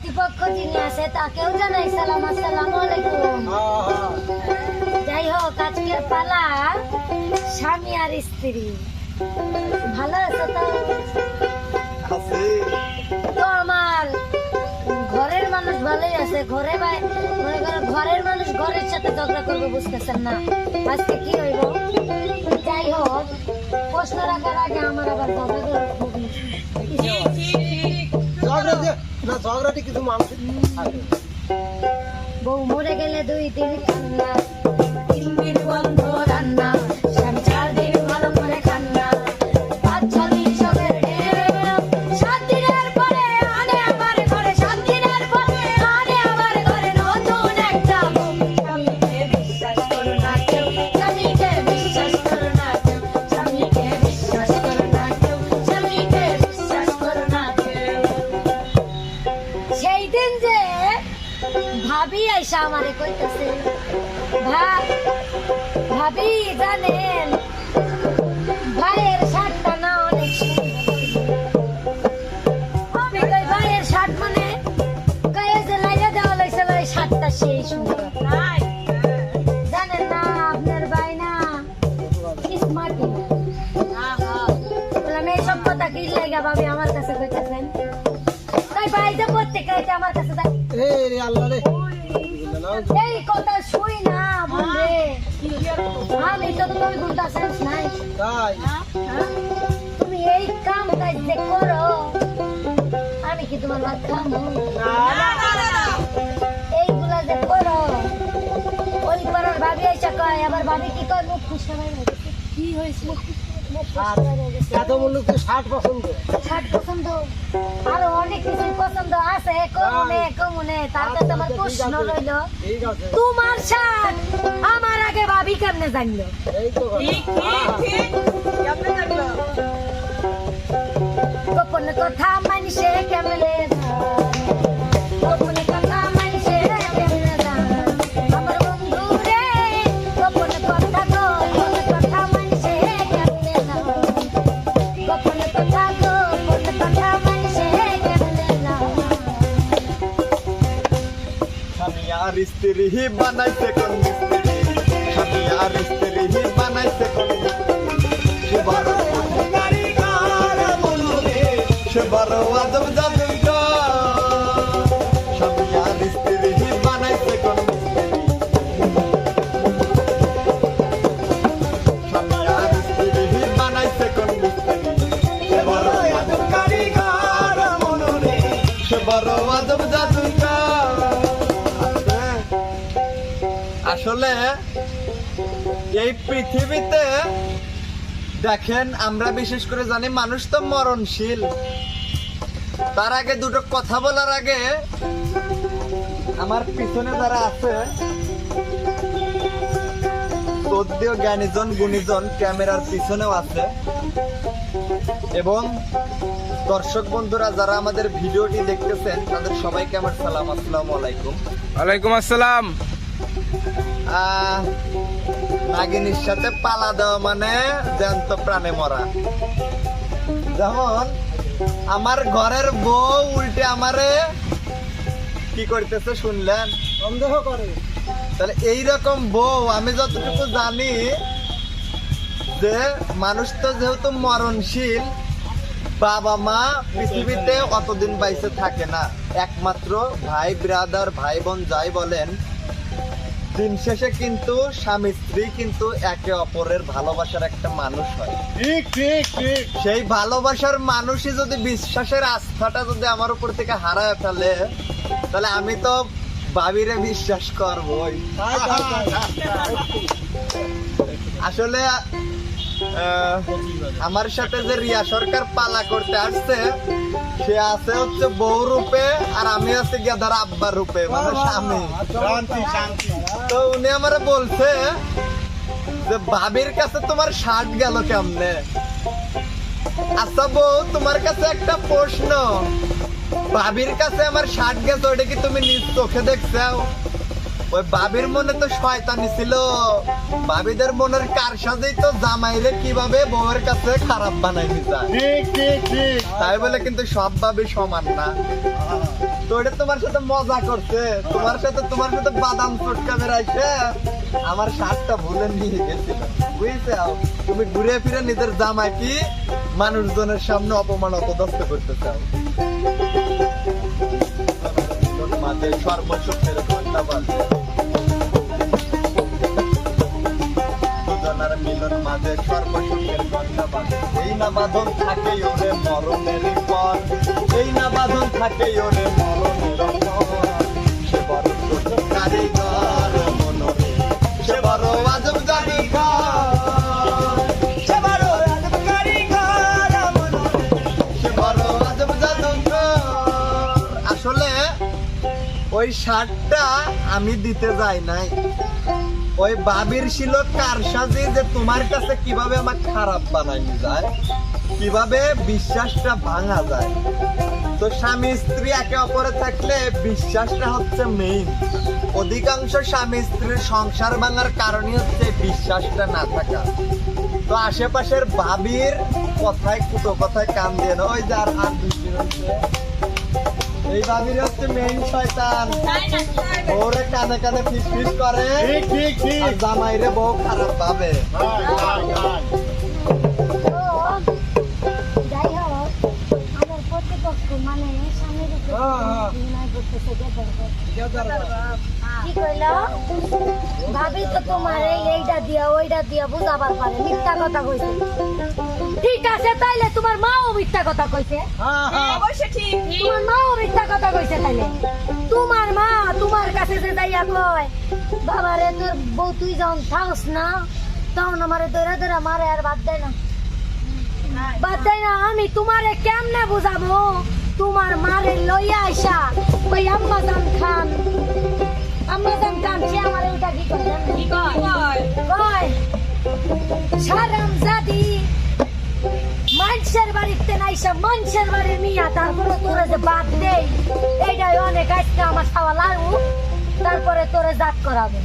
কর্তৃপক্ষ যিনি আছে তাকেও জানাই সালাম, আসসালামু আলাইকুম। যাই হোক, আজকের পালা স্বামী আর স্ত্রী। ভালো আছে তো? তো আমার ঘরের মানুষ ভালোই আছে। ঘরে মনে করো ঘরের মানুষ ঘরের সাথে ঝগড়া করবে, বুঝতেছেন না আজকে কি হইব। যাই হোক, প্রশ্ন রাখার আগে আমার আবার ঝগড়া করার খুবই বউ মরে গেলে 2 দিন কান্না, 3 দিন বন্ধ রান্না, স্বামী 4 দিন ভালো করে খান্না, 5-6 দিন সবের ঢেউ, 7 দিনের পরে আনে আবার ঘরে, 7 দিনের পরে আনে আবার ঘরে নতুন একটা বউ। স্বামীকে বিশ্বাস করো না কেউ, স্বামীকে বিশ্বাস করো না কেউ, স্বামীকে বিশ্বাস করো না কেউ, স্বামীকে বিশ্বাস করো না কেউ। সেই দিন যে ভাবি আইসা আমারে কইতাছে, ভাবি জানেন ভাইয়ের শার্টটা না অনেক সুন্দর। আমি কই ভাইয়ের শার্ট মানে গায়ে যে লাইয়া দেওয়া লাইছিল এই শার্টটা সেই সুন্দর। জানেন না আপনার ভাই না স্মার্ট বললাম, এইসব কথা কি লাগা ভাবি আমার কাছে কইতাছেন? তাই ভাই যে প্রত্যেকে আমার কাছে এই কথা শুই না বন্ধে, আমি তো তুমি বলতে সেন্স নাই। তুমি এই কাম কাজ যে করো, আমি কি তোমার ভাত খাবো? এইগুলা যে করো, ওই পাড়ার ভাবি এসে কয়, আবার ভাবি কি কয়, মুখ খুশি হয় না। কি হয়েছে? আরো অনেক কিছু পছন্দ আছে, কমনে তার কাছে আমার প্রশ্ন রইল, তোমার শার্ট আমার আগে ভাবি কেমনে জানলো? গোপন কথা মানুষে কেমনে গোপন কথা মানুষে কেমনে জানে? আমার বন্ধু রে, গোপন কথা মানুষে কেমনে জানে? গোপন কথা মানুষে কেমনে জানে? স্বামী আর স্ত্রী বানাইছে কোন মিস্ত্রি, স্বামী আর স্ত্রী বানাইছে কোন সে বড় আদম জাদুঘর। স্বামী আর স্ত্রী বানাইছে কোন মিস্ত্রি, স্বামী আর স্ত্রী বানাইছে কোন মিস্ত্রি, সে বড় আদম কারিগর মনরে, সে বড় আদম জাদুঘর। আসলে এই পৃথিবীতে দেখেন, আমরা বিশেষ করে জানি মানুষ তো মরণশীল। তার আগে দুটো কথা বলার আগে আমার পিছনে যারা আছে তদ্দীয় জ্ঞানীজন গুণীজন ক্যামেরার পিছনেও আছে, এবং দর্শক বন্ধুরা যারা আমাদের ভিডিওটি দেখতেছেন তাদের সবাইকে আমার সালাম, আসসালামু আলাইকুম। ওয়ালাইকুম আসসালাম। নাগিনীর সাথে পালা দেওয়া মানে জ্যান্ত প্রাণে মরা। যেমন আমার ঘরের বউ উল্টে আমারে কি করতেছে শুনলেন? সন্দেহ করে। তাহলে এইরকম বউ আমি যতটুকু জানি যে মানুষ তো যেহেতু মরণশীল, বাবা মা পৃথিবীতে অতদিন বাইসে থাকে না, একমাত্র ভাই ব্রাদার ভাই বোন যাই বলেন, দিন শেষে কিন্তু স্বামী স্ত্রী কিন্তু একে অপরের ভালোবাসার একটা মানুষ হয়। ঠিক ঠিক ঠিক। সেই ভালোবাসার মানুষই যদি বিশ্বাসের আস্থাটা যদি আমার উপর থেকে হারায় ফেলে, তাহলে আমি তো ভাবিরে বিশ্বাস করবই। আসলে আমার সাথে যে রিয়া সরকার পালা করতে আসছে, সে আছে হচ্ছে বউ রূপে, আর আমি আছি গেদার আব্বা রূপে, মানে স্বামী। তো উনি আমারে বলছে যে ভাবির কাছে তোমার শার্ট গেল কেমনে? আচ্ছা বউ, তোমার কাছে একটা প্রশ্ন, ভাবির কাছে আমার শার্ট গেছে, ওইটা কি তুমি নিজ চোখে দেখছো? ওই ভাবির মনে তো শয়তানি ছিল, ভাবিদের মনের কারসাজি তো জামাইরে কিভাবে বউয়ের কাছে খারাপ বানাই দিতা। ঠিক ঠিক ঠিক। তাই বলে কিন্তু সব ভাবি সমান না। তো এটা তোমার সাথে মজা করছে, তোমার সাথে বাদাম চটকা বেড়াইছে, আমার শার্টটা ভুলে নিয়ে গেছিল, বুঝেছো? তুমি ঘুরে ফিরে নিজের জামাই কি মানুষজনের সামনে অপমান অপদস্থ করতে চাও। মাঝে সর্বসুখের ঘন্টা বাজে, দুজনের মিলন মাঝে সর্বসুখের ঘন্টা বাজে। এই না বাঁধন থাকে ওরে মরণের পর, এই না বাঁধন থাকে ওরে মরণের পর। সে বড় ছোট কারিগর মনরে, সে বড় আজব কারিগর, সে বড় আজব কারিগর মনরে, সে বড় আজব জাদুকর। আসলে ওই শার্টটা আমি দিতে যাই নাই, ওই বাবির ছিল কারসাজি যে তোমার কাছে কিভাবে আমার খারাপ বানানো যায়, কিভাবে বিশ্বাসটা ভাঙা যায়। তো স্বামী স্ত্রী একে অপরে থাকলে বিশ্বাসটা হচ্ছে মেইন। অধিকাংশ স্বামী স্ত্রীর সংসার ভাঙার কারণই হচ্ছে বিশ্বাসটা না থাকা। তো আশেপাশের ভাবির কথায় কুটো কথায় কান দিয়ে না, ওই যে আর দুই দিন হচ্ছে এই ভাবির হচ্ছে মেইন শয়তান। ওরে কানে কানে ফিস ফিস করে, আর জামাইরে বউ খারাপ ভাবে। তো যাই হোক, আমার প্রতিপক্ষ মানে স্বামীর উপর অভিনয় করতেছে, কি কইলো? ভাবি তো তোমার এইটা দিয়া ওইটা দিয়া বুঝাবার পারে, মিথ্যা কথা কইছে। ঠিক আছে, তাইলে তোমার মাও মিথ্যা কথা কইছে। তোমার মাও মিথ্যা কথা কইছে। তাইলে তোমার মা তোমার কাছে যে যাইয়া কয়, বাবা রে তোর বউ তুই যখন থাকস না তখন আমারে ধরে ধরে মারে, আর বাদ দেয় না, বাদ দেয় না। আমি তোমারে কেমনে বুঝাবো? তোমার মারে লইয়া আইসা ওই আম্মাজান খান সে আমার ওইটা কি করে জানেন? কয় সারামজাদি মানুষের বাড়িতে নাইসা মানুষের বাড়ির মিয়া, তারপরে তোরে যে বাদ দেই, এইটাই অনেক আজকে আমার খাওয়া লাগু, তারপরে তোরে জাত করাবে।